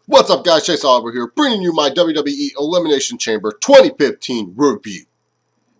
What's up, guys? Chase Oliver here, bringing you my WWE Elimination Chamber 2015 review.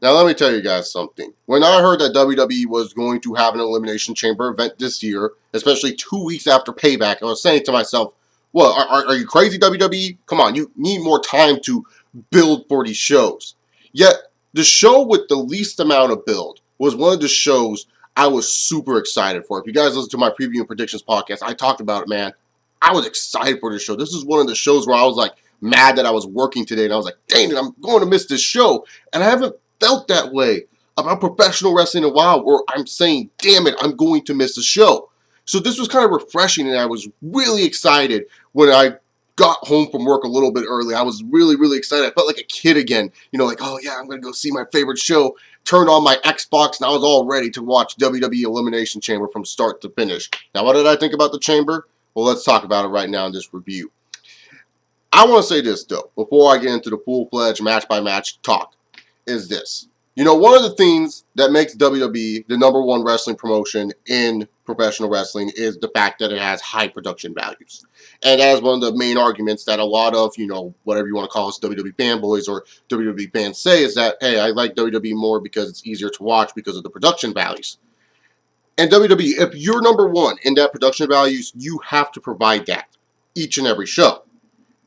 Now, let me tell you guys something. When I heard that WWE was going to have an Elimination Chamber event this year, especially 2 weeks after Payback, I was saying to myself, well, are you crazy, WWE? Come on, you need more time to build for these shows. Yet, the show with the least amount of build was one of the shows I was super excited for. If you guys listen to my preview and predictions podcast, I talked about it, man. I was excited for this show. This is one of the shows where I was like mad that I was working today, and I was like, dang it, I'm going to miss this show. And I haven't felt that way about professional wrestling in a while, where I'm saying, damn it, I'm going to miss the show. So this was kind of refreshing, and I was really excited when I got home from work a little bit early. I was really, really excited. I felt like a kid again. You know, like, oh yeah, I'm going to go see my favorite show. Turned on my Xbox, and I was all ready to watch WWE Elimination Chamber from start to finish. Now, what did I think about the Chamber? Well, let's talk about it right now in this review. I want to say this, though, before I get into the full-fledged match-by-match talk, is this. You know, one of the things that makes WWE the #1 wrestling promotion in professional wrestling is the fact that it has high production values. And that is one of the main arguments that a lot of, you know, whatever you want to call us, WWE fanboys or WWE fans say is that, hey, I like WWE more because it's easier to watch because of the production values. And WWE, if you're #1 in that production values, you have to provide that each and every show.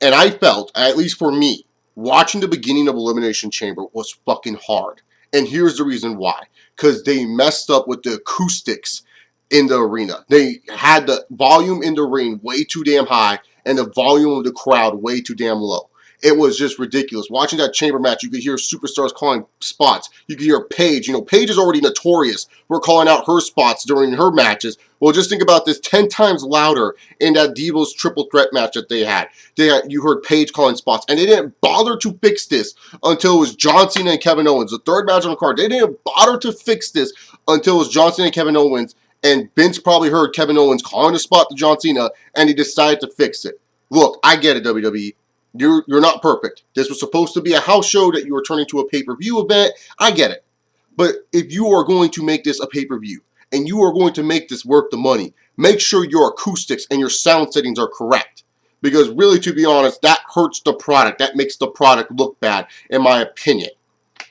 And I felt, at least for me, watching the beginning of Elimination Chamber was fucking hard. And here's the reason why. Because they messed up with the acoustics in the arena. They had the volume in the ring way too damn high and the volume of the crowd way too damn low. It was just ridiculous. Watching that chamber match, you could hear superstars calling spots. You could hear Paige. You know, Paige is already notorious for calling out her spots during her matches. Well, just think about this 10 times louder in that Divas triple threat match that they had. You heard Paige calling spots, and they didn't bother to fix this until it was John Cena and Kevin Owens. The third match on the card, they didn't bother to fix this until it was John Cena and Kevin Owens, and Vince probably heard Kevin Owens calling a spot to John Cena, and he decided to fix it. Look, I get it, WWE. You're not perfect. This was supposed to be a house show that you were turning to a pay-per-view event. I get it. But if you are going to make this a pay-per-view and you are going to make this worth the money, make sure your acoustics and your sound settings are correct. Because really, to be honest, that hurts the product. That makes the product look bad, in my opinion.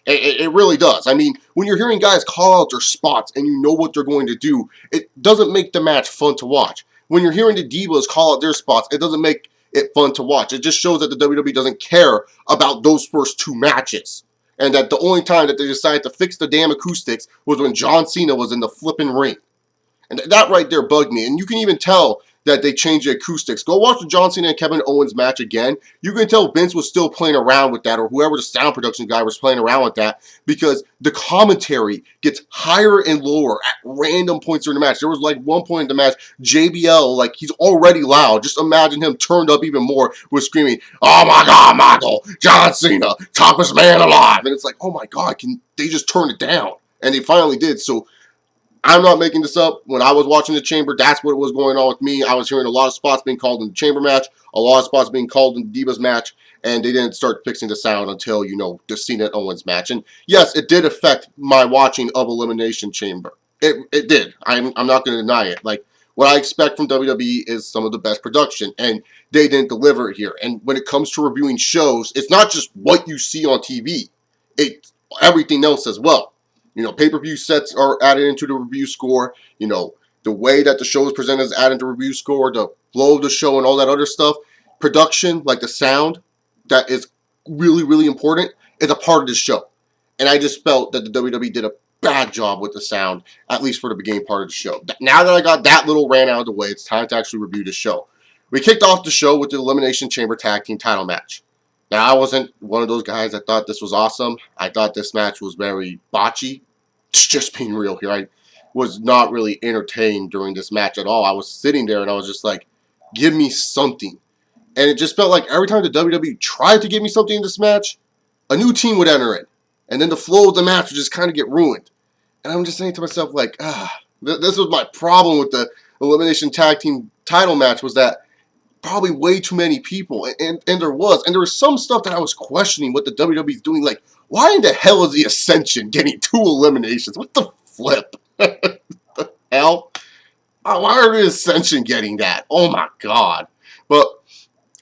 It really does. I mean, when you're hearing guys call out their spots and you know what they're going to do, it doesn't make the match fun to watch. When you're hearing the Divas call out their spots, it doesn't make it fun to watch. It just shows that the WWE doesn't care about those first 2 matches. And that the only time that they decided to fix the damn acoustics was when John Cena was in the flipping ring. And that right there bugged me. And you can even tell that they changed the acoustics. Go watch the John Cena and Kevin Owens match again. You can tell Vince was still playing around with that, or whoever the sound production guy was playing around with that, because the commentary gets higher and lower at random points during the match. There was like one point in the match, JBL, like he's already loud. Just imagine him turned up even more with screaming, "Oh my God, Michael, John Cena, toughest man alive." And it's like, oh my God, can they just turn it down? And they finally did. So I'm not making this up. When I was watching the Chamber, that's what was going on with me. I was hearing a lot of spots being called in the Chamber match, a lot of spots being called in the Divas match, and they didn't start fixing the sound until, you know, the Cena and Owens match. And yes, it did affect my watching of Elimination Chamber. It did. I'm not going to deny it. Like, what I expect from WWE is some of the best production, and they didn't deliver it here. And when it comes to reviewing shows, it's not just what you see on TV. It's everything else as well. You know, pay-per-view sets are added into the review score. You know, the way that the show is presented is added to the review score, the flow of the show and all that other stuff. Production, like the sound, that is really, really important, is a part of the show. And I just felt that the WWE did a bad job with the sound, at least for the beginning part of the show. Now that I got that little rant out of the way, it's time to actually review the show. We kicked off the show with the Elimination Chamber Tag Team title match. Now, I wasn't one of those guys that thought this was awesome. I thought this match was very botchy. Just being real here, I was not really entertained during this match at all. I was sitting there and I was just like, give me something. And it just felt like every time the WWE tried to give me something in this match, a new team would enter it. And then the flow of the match would just kind of get ruined. And I'm just saying to myself, like, this was my problem with the Elimination Tag Team title match, was that probably way too many people. And there was some stuff that I was questioning what the WWE is doing. Like, why in the hell is the Ascension getting 2 eliminations? What the flip? The hell? Why are the Ascension getting that? Oh my God. But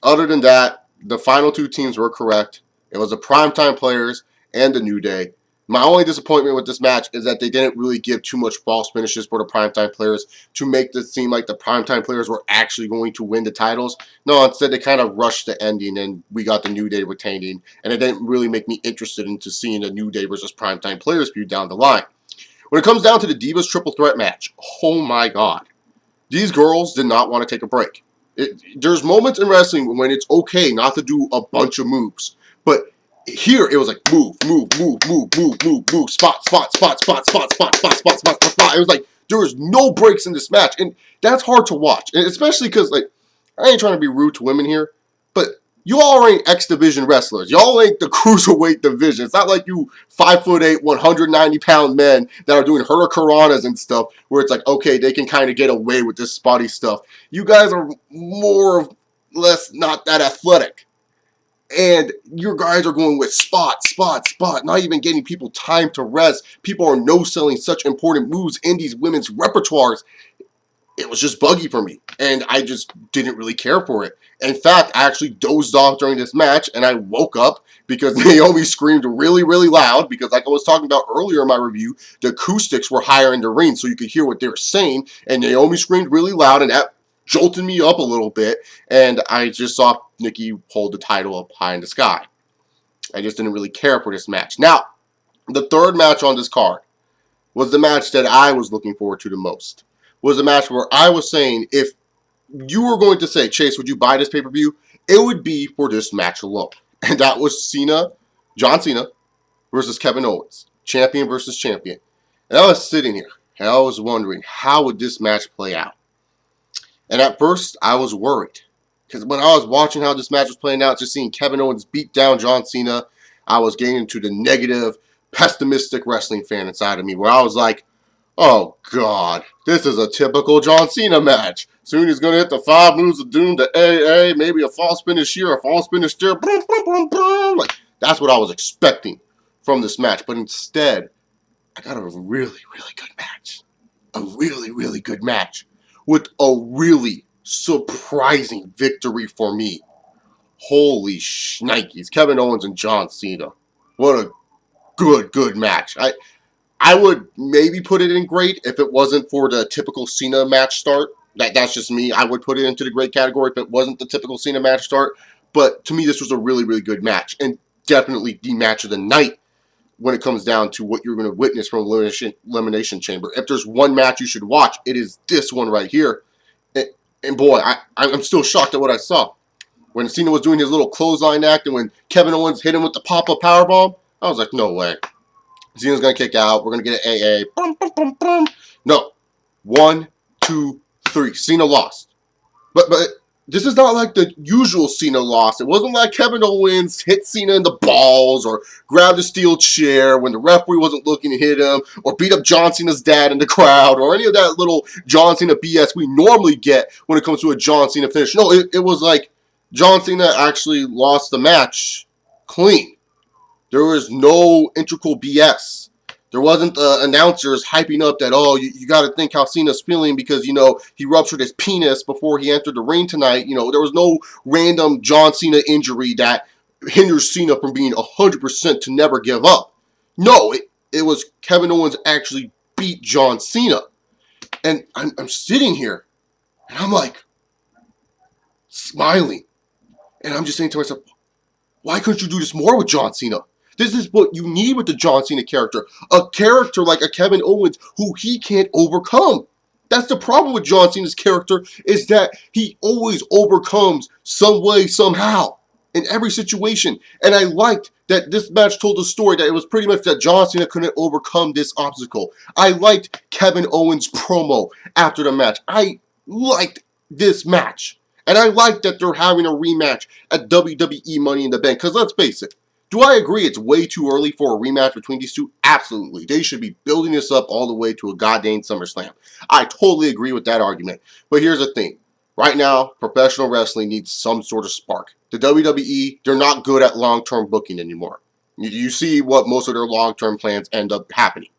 Other than that, the final two teams were correct. It was the primetime players and the New Day. My only disappointment with this match is that they didn't really give too much false finishes for the primetime players to make this seem like the primetime players were actually going to win the titles. No, instead they kind of rushed the ending and we got the New Day retaining. And it didn't really make me interested into seeing the New Day versus primetime players feud down the line. When it comes down to the Divas Triple Threat match, oh my god. These girls did not want to take a break. There's moments in wrestling when it's okay not to do a bunch of moves. But here, it was like move, move, move, move, move, move, move, spot, spot, spot, spot, spot, spot, spot, spot, spot, spot. It was like there was no breaks in this match. And that's hard to watch. And especially because, like, I ain't trying to be rude to women here, but you all ain't X Division wrestlers. Y'all ain't the cruiserweight division. It's not like you 5'8", 190-pound men that are doing hurricanranas and stuff where it's like, okay, they can kind of get away with this spotty stuff. You guys are more or less not that athletic. And your guys are going with spot, spot, spot, not even getting people time to rest. People are no-selling such important moves in these women's repertoires. It was just buggy for me, and I just didn't really care for it. In fact, I actually dozed off during this match, and I woke up because Naomi screamed really, really loud, because like I was talking about earlier in my review, the acoustics were higher in the ring, so you could hear what they were saying, and Naomi screamed really loud, and that jolted me up a little bit, and I just saw Nikki hold the title up high in the sky. I just didn't really care for this match. Now, the third match on this card was the match that I was looking forward to the most. Was a match where I was saying, if you were going to say, Chase, would you buy this pay-per-view? It would be for this match alone. And that was John Cena versus Kevin Owens. Champion versus champion. And I was sitting here, and I was wondering, how would this match play out? And at first, I was worried. Because when I was watching how this match was playing out, just seeing Kevin Owens beat down John Cena, I was getting into the negative, pessimistic wrestling fan inside of me, where I was like, oh, God, this is a typical John Cena match. Soon he's going to hit the 5 moves of doom, the AA, maybe a false finish here, a false finish there. Boom, boom, boom, boom. Like, that's what I was expecting from this match. But instead, I got a really, really good match. A really, really good match. With a really surprising victory for me. Holy shnikes. Kevin Owens and John Cena. What a good match. I would maybe put it in great if it wasn't for the typical Cena match start. That's just me. I would put it into the great category if it wasn't the typical Cena match start. But to me, this was a really, really good match. And definitely the match of the night when it comes down to what you're going to witness from Elimination Chamber. If there's one match you should watch, it is this one right here. And boy, I'm still shocked at what I saw. When Cena was doing his little clothesline act and when Kevin Owens hit him with the pop-up powerbomb, I was like, no way. Cena's going to kick out. We're going to get an AA. Boom, boom, boom, boom. No. 1, 2, 3. Cena lost. But this is not like the usual Cena loss. It wasn't like Kevin Owens hit Cena in the balls or grabbed a steel chair when the referee wasn't looking to hit him or beat up John Cena's dad in the crowd or any of that little John Cena BS we normally get when it comes to a John Cena finish. No, it was like John Cena actually lost the match clean. There was no integral BS. There wasn't the announcers hyping up that, oh, you got to think how Cena's feeling because, you know, he ruptured his penis before he entered the ring tonight. You know, there was no random John Cena injury that hinders Cena from being 100% to never give up. No, it was Kevin Owens actually beat John Cena. And I'm sitting here, and I'm like, smiling. And I'm just saying to myself, why couldn't you do this more with John Cena? This is what you need with the John Cena character. A character like a Kevin Owens who he can't overcome. That's the problem with John Cena's character, is that he always overcomes some way, somehow, in every situation. And I liked that this match told the story that it was pretty much that John Cena couldn't overcome this obstacle. I liked Kevin Owens' promo after the match. I liked this match. And I like that they're having a rematch at WWE Money in the Bank. Because let's face it, do I agree it's way too early for a rematch between these two? Absolutely. They should be building this up all the way to a goddamn SummerSlam. I totally agree with that argument. But here's the thing. Right now, professional wrestling needs some sort of spark. The WWE, they're not good at long-term booking anymore. You see what most of their long-term plans end up happening.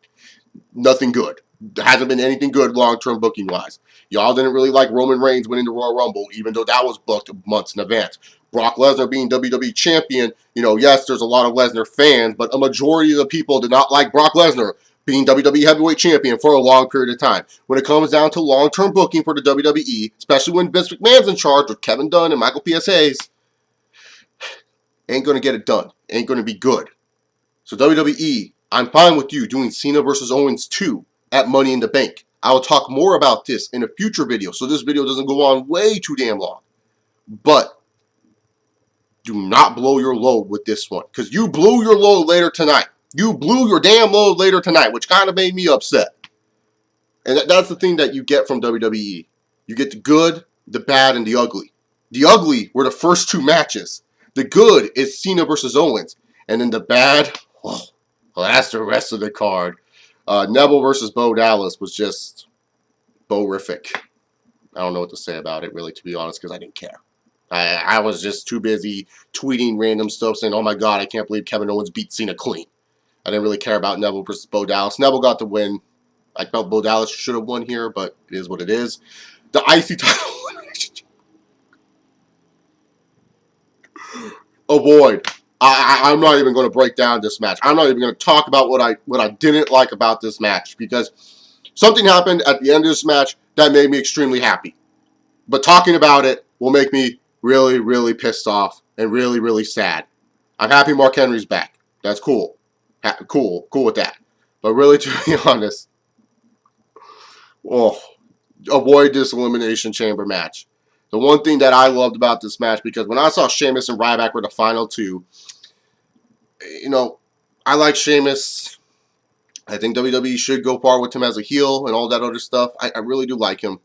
Nothing good. There hasn't been anything good long-term booking-wise. Y'all didn't really like Roman Reigns winning the Royal Rumble, even though that was booked months in advance. Brock Lesnar being WWE Champion, you know, yes, there's a lot of Lesnar fans, but a majority of the people did not like Brock Lesnar being WWE Heavyweight Champion for a long period of time. When it comes down to long-term booking for the WWE, especially when Vince McMahon's in charge with Kevin Dunn and Michael P.S. Hayes, ain't going to get it done. Ain't going to be good. So WWE, I'm fine with you doing Cena versus Owens 2 at Money in the Bank. I will talk more about this in a future video, so this video doesn't go on way too damn long. But do not blow your load with this one, because you blew your load later tonight. You blew your damn load later tonight, which kind of made me upset. And that's the thing that you get from WWE. You get the good, the bad, and the ugly. The ugly were the first 2 matches. The good is Cena versus Owens. And then the bad, well, that's the rest of the card. Neville versus Bo Dallas was just Bo-rific. I don't know what to say about it, really, to be honest, because I didn't care. I was just too busy tweeting random stuff saying, oh my god, I can't believe Kevin Owens beat Cena clean. I didn't really care about Neville versus Bo Dallas. Neville got the win. I felt Bo Dallas should have won here, but it is what it is. The IC title. Avoid. I'm not even going to break down this match. I'm not even going to talk about what I didn't like about this match, because something happened at the end of this match that made me extremely happy. But talking about it will make me really, really pissed off and really, really sad. I'm happy Mark Henry's back. That's cool. Cool with that. But really, to be honest, avoid this Elimination Chamber match. The one thing that I loved about this match, because when I saw Sheamus and Ryback were the final 2, you know, I like Sheamus. I think WWE should go far with him as a heel and all that other stuff. I really do like him.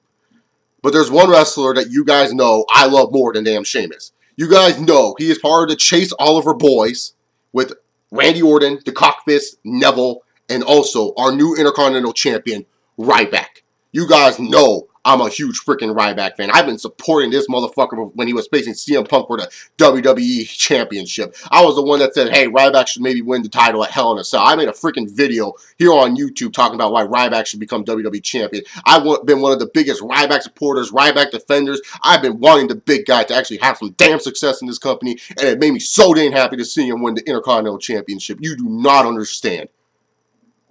But there's one wrestler that you guys know I love more than damn Sheamus. You guys know he is part of the Chase Oliver boys with Randy Orton, the Cockfist, Neville, and also our new Intercontinental Champion, Ryback. You guys know I'm a huge freaking Ryback fan. I've been supporting this motherfucker when he was facing CM Punk for the WWE Championship. I was the one that said, hey, Ryback should maybe win the title at Hell in a Cell. I made a freaking video here on YouTube talking about why Ryback should become WWE Champion. I've been one of the biggest Ryback supporters, Ryback defenders. I've been wanting the big guy to actually have some damn success in this company, and it made me so damn happy to see him win the Intercontinental Championship. You do not understand.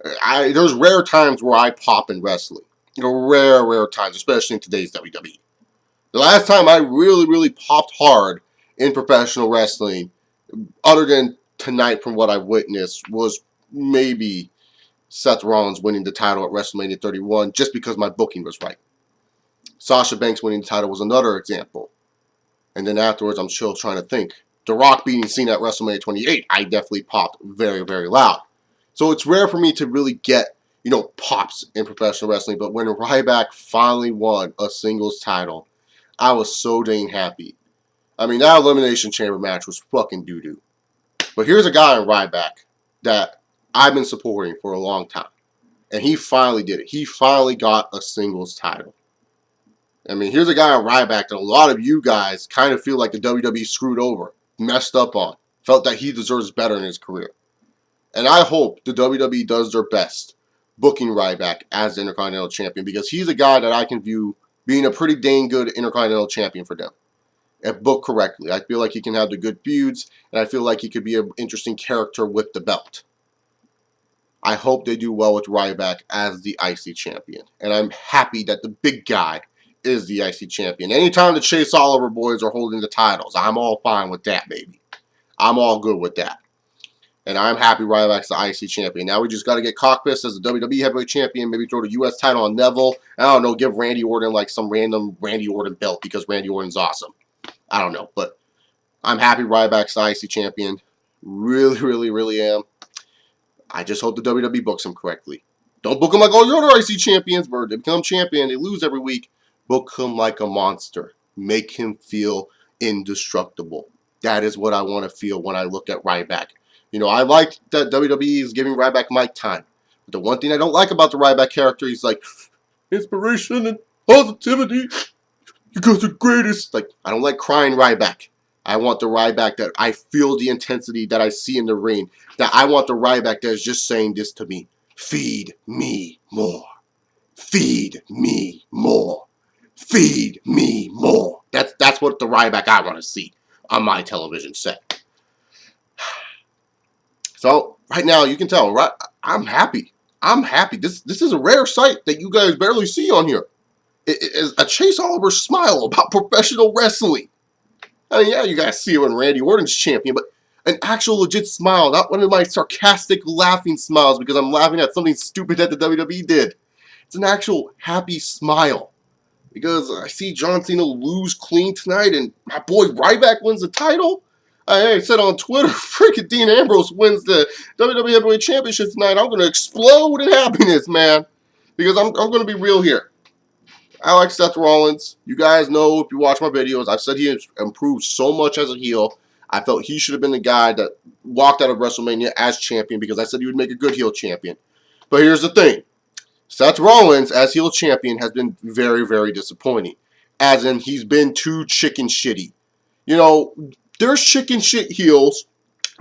There's rare times where I pop in wrestling. Rare times, especially in today's WWE. The last time I really, really popped hard in professional wrestling, other than tonight from what I witnessed, was maybe Seth Rollins winning the title at WrestleMania 31, just because my booking was right. Sasha Banks winning the title was another example. And then afterwards, I'm still trying to think. The Rock beating Cena at WrestleMania 28, I definitely popped very, very loud. So it's rare for me to really get, you know, pops in professional wrestling. But when Ryback finally won a singles title, I was so dang happy. I mean, that Elimination Chamber match was fucking doo-doo. But here's a guy in Ryback that I've been supporting for a long time. And he finally did it. He finally got a singles title. I mean, here's a guy in Ryback that a lot of you guys kind of feel like the WWE screwed over, messed up on, felt that he deserves better in his career. And I hope the WWE does their best booking Ryback as the Intercontinental Champion, because he's a guy that I can view being a pretty dang good Intercontinental Champion for them. If booked correctly, I feel like he can have the good feuds, and I feel like he could be an interesting character with the belt. I hope they do well with Ryback as the IC Champion, and I'm happy that the big guy is the IC Champion. Anytime the Chase Oliver boys are holding the titles, I'm all fine with that, baby. I'm all good with that. And I'm happy Ryback's the IC Champion. Now we just got to get Cockfist as the WWE Heavyweight Champion. Maybe throw the US title on Neville. I don't know, give Randy Orton like some random Randy Orton belt because Randy Orton's awesome. I don't know, but I'm happy Ryback's the IC Champion. Really, really, really am. I just hope the WWE books him correctly. Don't book him like all your other IC Champions where they become champion, they lose every week. Book him like a monster. Make him feel indestructible. That is what I want to feel when I look at Ryback. You know, I like that WWE is giving Ryback mic time. But the one thing I don't like about the Ryback character, he's like, inspiration and positivity. You guys are greatest. Like, I don't like crying Ryback. I want the Ryback that I feel the intensity that I see in the ring. That I want the Ryback that is just saying this to me. Feed me more. Feed me more. Feed me more. That's what the Ryback I want to see. on my television set. So right now you can tell, right? I'm happy. I'm happy. This is a rare sight that you guys barely see on here. It is a Chase Oliver smile about professional wrestling. I mean, yeah, you guys see it when Randy Orton's champion, but an actual legit smile, not one of my sarcastic laughing smiles because I'm laughing at something stupid that the WWE did. It's an actual happy smile. Because I see John Cena lose clean tonight and my boy Ryback wins the title. I said on Twitter, freaking Dean Ambrose wins the WWE Heavyweight Championship tonight. I'm going to explode in happiness, man. Because I'm going to be real here. I like Seth Rollins. You guys know if you watch my videos, I've said he has improved so much as a heel. I felt he should have been the guy that walked out of WrestleMania as champion because I said he would make a good heel champion. But here's the thing. Seth Rollins, as heel champion, has been very, very disappointing. As in, he's been too chicken shitty. You know, there's chicken shit heels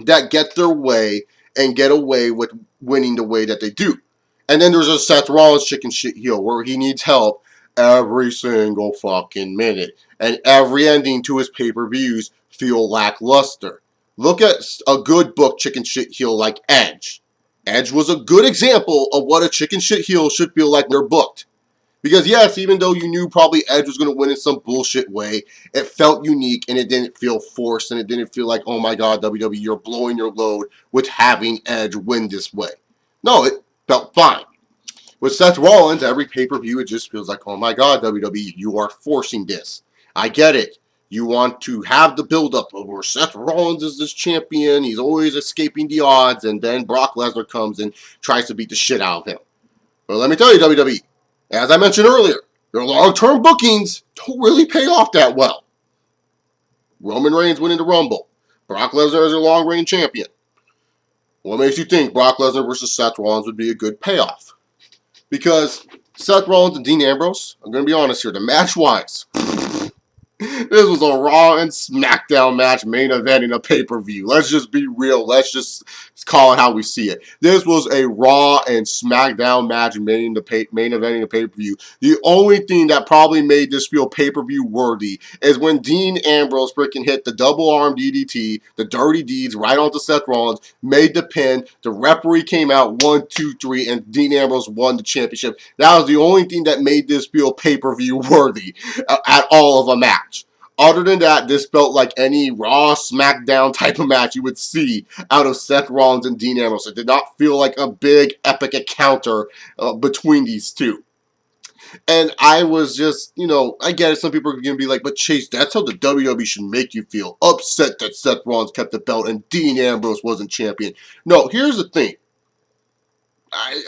that get their way and get away with winning the way that they do. And then there's a Seth Rollins chicken shit heel where he needs help every single fucking minute. And every ending to his pay-per-views feel lackluster. Look at a good book chicken shit heel like Edge. Edge was a good example of what a chicken shit heel should feel like when they're booked. Because yes, even though you knew probably Edge was going to win in some bullshit way, it felt unique and it didn't feel forced and it didn't feel like, oh my god, WWE, you're blowing your load with having Edge win this way. No, it felt fine. With Seth Rollins, every pay-per-view, it just feels like, oh my god, WWE, you are forcing this. I get it. You want to have the build-up of where Seth Rollins is this champion, he's always escaping the odds, and then Brock Lesnar comes and tries to beat the shit out of him. But let me tell you, WWE, as I mentioned earlier, your long-term bookings don't really pay off that well. Roman Reigns winning the Rumble. Brock Lesnar as your long-reigning champion. What makes you think Brock Lesnar versus Seth Rollins would be a good payoff? Because Seth Rollins and Dean Ambrose, I'm going to be honest here, the match-wise, this was a Raw and SmackDown match main event in a pay-per-view. Let's just be real. Let's just call it how we see it. This was a Raw and SmackDown match main event in a pay-per-view. The only thing that probably made this feel pay-per-view worthy is when Dean Ambrose freaking hit the double arm DDT, the dirty deeds right onto Seth Rollins, made the pin, the referee came out 1, 2, 3, and Dean Ambrose won the championship. That was the only thing that made this feel pay-per-view worthy at all of a match. Other than that, this felt like any Raw, SmackDown type of match you would see out of Seth Rollins and Dean Ambrose. It did not feel like a big, epic encounter between these two. And I was just, you know, I get it. Some people are going to be like, but Chase, that's how the WWE should make you feel. Upset that Seth Rollins kept the belt and Dean Ambrose wasn't champion. No, here's the thing.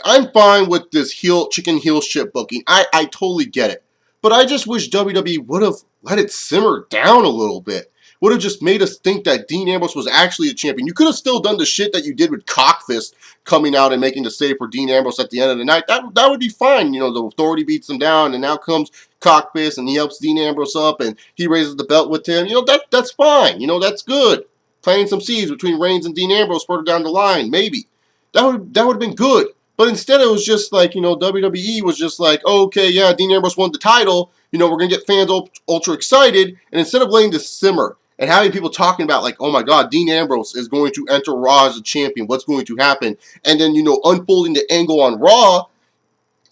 I'm fine with this chicken heel shit booking. I totally get it. But I just wish WWE would have let it simmer down a little bit. Would have just made us think that Dean Ambrose was actually a champion. You could have still done the shit that you did with Cockfist coming out and making the save for Dean Ambrose at the end of the night. That would be fine. You know, the Authority beats him down, and now comes Cockfist, and he helps Dean Ambrose up, and he raises the belt with him. You know, that's fine. You know, that's good. Planting some seeds between Reigns and Dean Ambrose further down the line, maybe. That would have been good. But instead it was just like, you know, WWE was just like, oh, okay, yeah, Dean Ambrose won the title. You know, we're going to get fans ultra excited. And instead of letting this simmer and having people talking about like, oh my God, Dean Ambrose is going to enter Raw as a champion. What's going to happen? And then, you know, unfolding the angle on Raw,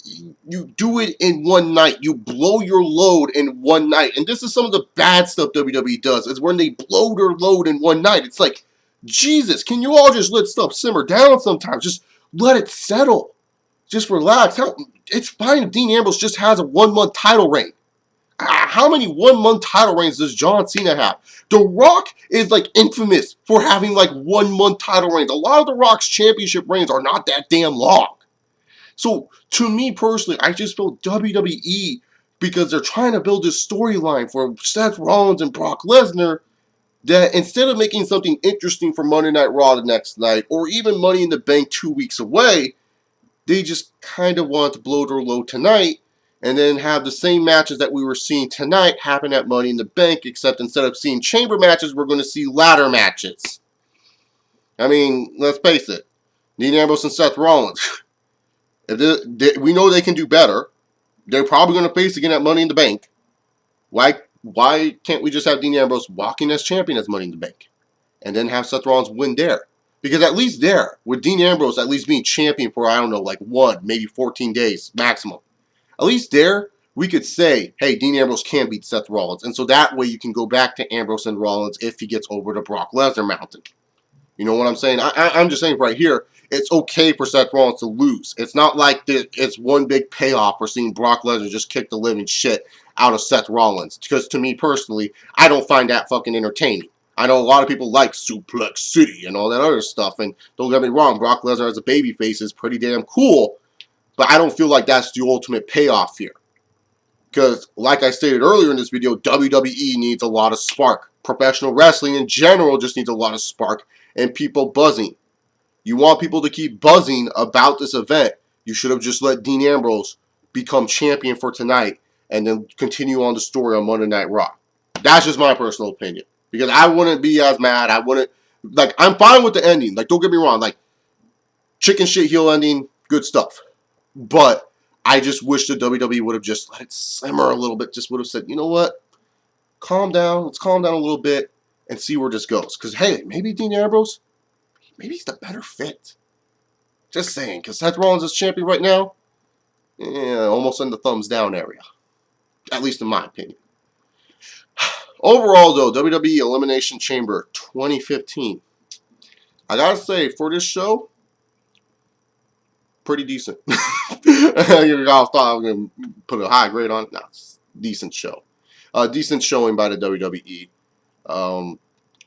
you do it in one night. You blow your load in one night. And this is some of the bad stuff WWE does, is when they blow their load in one night. It's like, Jesus, can you all just let stuff simmer down sometimes? Just let it settle. Just relax. It's fine if Dean Ambrose just has a 1-month title reign. How many 1-month title reigns does John Cena have? The Rock is like infamous for having like 1-month title reigns. A lot of The Rock's championship reigns are not that damn long. So to me personally, I just feel WWE, because they're trying to build this storyline for Seth Rollins and Brock Lesnar, that instead of making something interesting for Monday Night Raw the next night, or even Money in the Bank 2 weeks away, they just kind of want to blow their load tonight, and then have the same matches that we were seeing tonight happen at Money in the Bank, except instead of seeing chamber matches, we're going to see ladder matches. I mean, let's face it, Dean Ambrose and Seth Rollins, we know they can do better. They're probably going to face again at Money in the Bank. Why why can't we just have Dean Ambrose walking as champion as Money in the Bank? And then have Seth Rollins win there? Because at least there, with Dean Ambrose at least being champion for, I don't know, like 14 days maximum. At least there, we could say, hey, Dean Ambrose can beat Seth Rollins. And so that way you can go back to Ambrose and Rollins if he gets over the Brock Lesnar mountain. You know what I'm saying? I'm just saying right here, it's okay for Seth Rollins to lose. It's not like it's one big payoff for seeing Brock Lesnar just kick the living shit out of Seth Rollins. Because to me personally, I don't find that fucking entertaining. I know a lot of people like Suplex City and all that other stuff. And don't get me wrong, Brock Lesnar as a babyface is pretty damn cool. But I don't feel like that's the ultimate payoff here. Because, like I stated earlier in this video, WWE needs a lot of spark. Professional wrestling in general just needs a lot of spark and people buzzing. You want people to keep buzzing about this event, you should have just let Dean Ambrose become champion for tonight and then continue on the story on Monday Night Raw. That's just my personal opinion. Because I wouldn't be as mad. I wouldn't, like, I'm fine with the ending. Like, don't get me wrong. Like, chicken shit heel ending, good stuff. But I just wish the WWE would have just let it simmer a little bit. Just would have said, you know what? Calm down. Let's calm down a little bit and see where this goes. Because, hey, maybe Dean Ambrose, maybe he's the better fit. Just saying. Because Seth Rollins is champion right now. Yeah, almost in the thumbs down area. At least in my opinion. Overall, though, WWE Elimination Chamber 2015. I gotta say, for this show, pretty decent. I thought I was going to put a high grade on it. No, it's a decent show. Decent showing by the WWE.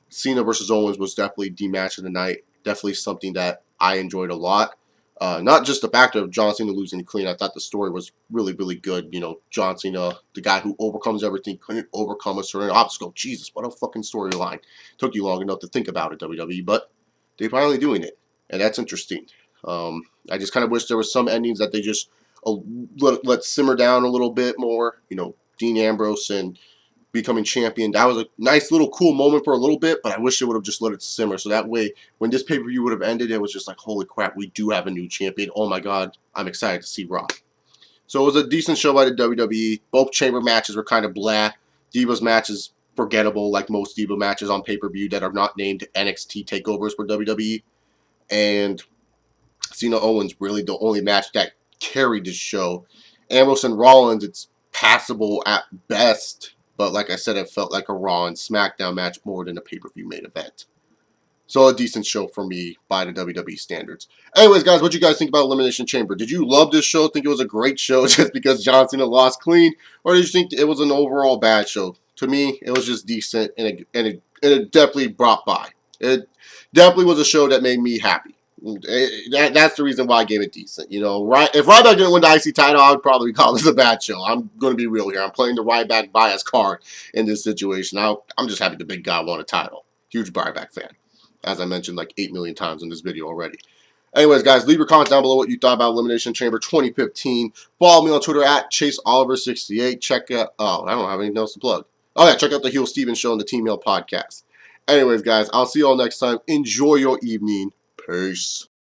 Cena versus Owens was definitely the match of the night. Definitely something that I enjoyed a lot. Not just the factor of John Cena losing clean. I thought the story was really, really good. You know, John Cena, the guy who overcomes everything, couldn't overcome a certain obstacle. Jesus, what a fucking storyline. Took you long enough to think about it, WWE, but they're finally doing it. And that's interesting. I just kind of wish there was some endings that they just let simmer down a little bit more. You know, Dean Ambrose and becoming champion. That was a nice little cool moment for a little bit, but I wish they would have just let it simmer. So that way, when this pay-per-view would have ended, it was just like, holy crap, we do have a new champion. Oh my God, I'm excited to see Raw. So it was a decent show by the WWE. Both chamber matches were kind of blah. Divas matches, forgettable, like most Diva matches on pay-per-view that are not named NXT takeovers for WWE. And Cena Owens, really the only match that carried this show. Ambrose and Rollins, it's passable at best. But like I said, it felt like a Raw and SmackDown match more than a pay-per-view main event. So a decent show for me by the WWE standards. Anyways, guys, what do you guys think about Elimination Chamber? Did you love this show? Think it was a great show just because John Cena lost clean? Or did you think it was an overall bad show? To me, it was just decent and it definitely brought by. It definitely was a show that made me happy. That's the reason why I gave it decent. You know, if Ryback didn't win the IC title, I would probably call this a bad show. I'm going to be real here. I'm playing the Ryback bias card in this situation. I'm just happy the big guy won a title. Huge Ryback fan. As I mentioned like 8 million times in this video already. Anyways, guys, leave your comments down below what you thought about Elimination Chamber 2015. Follow me on Twitter at ChaseOliver68. Check out, I don't have anything else to plug. Oh yeah, check out the Heel Steven Show and the Team Hill Podcast. Anyways, guys, I'll see you all next time. Enjoy your evening. Peace.